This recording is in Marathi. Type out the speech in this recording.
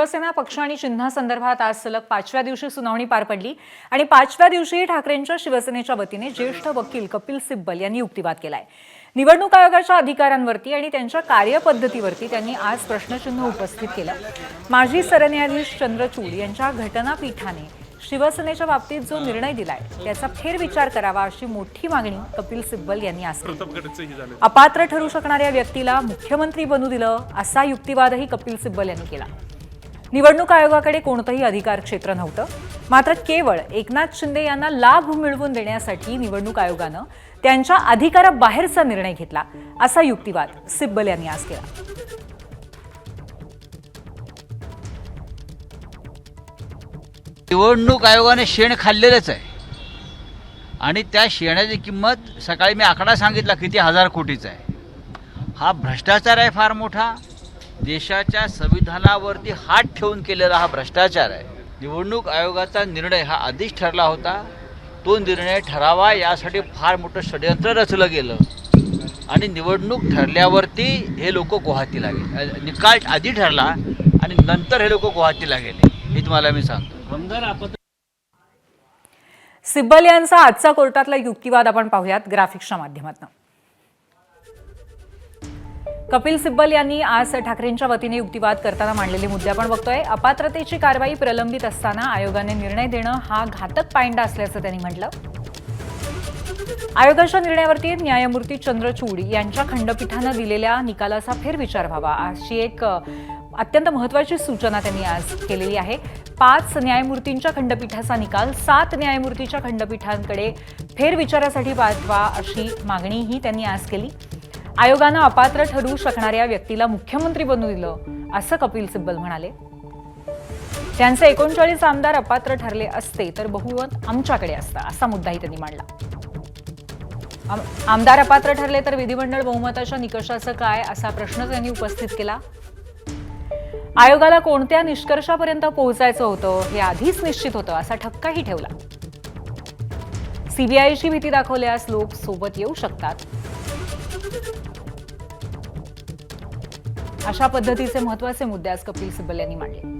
शिवसेना पक्ष आणि चिन्हासंदर्भात आज सलग 5व्या दिवशी सुनावणी पार पडली आणि 5व्या दिवशीही ठाकरेंच्या शिवसेनेच्या वतीने ज्येष्ठ वकील कपिल सिब्बल यांनी युक्तिवाद केलाय। निवडणूक आयोगाच्या अधिकारांवरती आणि त्यांच्या कार्यपद्धतीवरती त्यांनी आज प्रश्नचिन्ह उपस्थित केलं। माजी सरन्यायाधीश चंद्रचूड यांच्या घटनापीठाने शिवसेनेच्या बाबतीत जो निर्णय दिलाय त्याचा फेरविचार करावा अशी मोठी मागणी कपिल सिब्बल यांनी आज केली। अपात्र ठरू शकणाऱ्या व्यक्तीला मुख्यमंत्री बनू दिलं असा युक्तिवादही कपिल सिब्बल यांनी केला। निवडणूक आयोगाकडे कोणतंही अधिकार क्षेत्र नव्हतं, मात्र केवळ एकनाथ शिंदे यांना लाभ मिळवून देण्यासाठी निवडणूक आयोगानं त्यांच्या अधिकाराबाहेरचा निर्णय घेतला असा युक्तिवाद सिब्बल यांनी आज केला। निवडणूक आयोगाने शेण खाल्लेलंच आहे आणि त्या शेणाची किंमत सकाळी मी आकडा सांगितला किती 1000 कोटीचा आहे। हा भ्रष्टाचार आहे फार मोठा, देशाच्या संविधानावरती हात ठेवून केलेला हा भ्रष्टाचार आहे। निवडणूक आयोगाचा निर्णय हा आधीच ठरला होता, तो निर्णय ठरावा यासाठी फार मोठं षडयंत्र रचलं गेलं आणि निवडणूक ठरल्यावरती हे लोक गुवाहाटीला गेले। निकाल आधी ठरला आणि नंतर हे लोक गुवाहाटीला गेले, हे तुम्हाला मी सांगतो। सिब्बल यांचा आजचा कोर्टातला युक्तिवाद आपण पाहूयात ग्राफिक्सच्या माध्यमातून। कपिल सिब्बल यांनी आज ठाकरेंच्या वतीने युक्तिवाद करताना मांडलेले मुद्दे आपण बघतोय। अपात्रतेची कारवाई प्रलंबित असताना आयोगाने निर्णय देणं हा घातक पायंडा असल्याचं त्यांनी म्हटलं। आयोगाच्या निर्णयावरती न्यायमूर्ती चंद्रचूड यांच्या खंडपीठानं दिलेल्या निकालाचा फेरविचार व्हावा अशी एक अत्यंत महत्त्वाची सूचना त्यांनी आज केलेली आहे। 5 न्यायमूर्तींच्या खंडपीठाचा निकाल 7 न्यायमूर्तीच्या खंडपीठांकडे फेरविचारासाठी पाठवा अशी मागणीही त्यांनी आज केली। आयोगानं अपात्र ठरू शकणाऱ्या व्यक्तीला मुख्यमंत्री बनवू दिलं असं कपिल सिब्बल म्हणाले। त्यांचे 39 आमदार अपात्र ठरले असते तर बहुमत आमच्याकडे असतं असा मुद्दाही त्यांनी मांडला। आमदार अपात्र ठरले तर विधिमंडळ बहुमताच्या निकषाचं काय असा प्रश्न त्यांनी उपस्थित केला। आयोगाला कोणत्या निष्कर्षापर्यंत पोहोचायचं होतं हे आधीच निश्चित होतं असा ठपकाही ठेवला। सीबीआयची भीती दाखवल्यास लोक सोबत येऊ शकतात अशा पद्धतीचे महत्त्वाचे मुद्दे आज कपिल सिब्बल यांनी मांडले।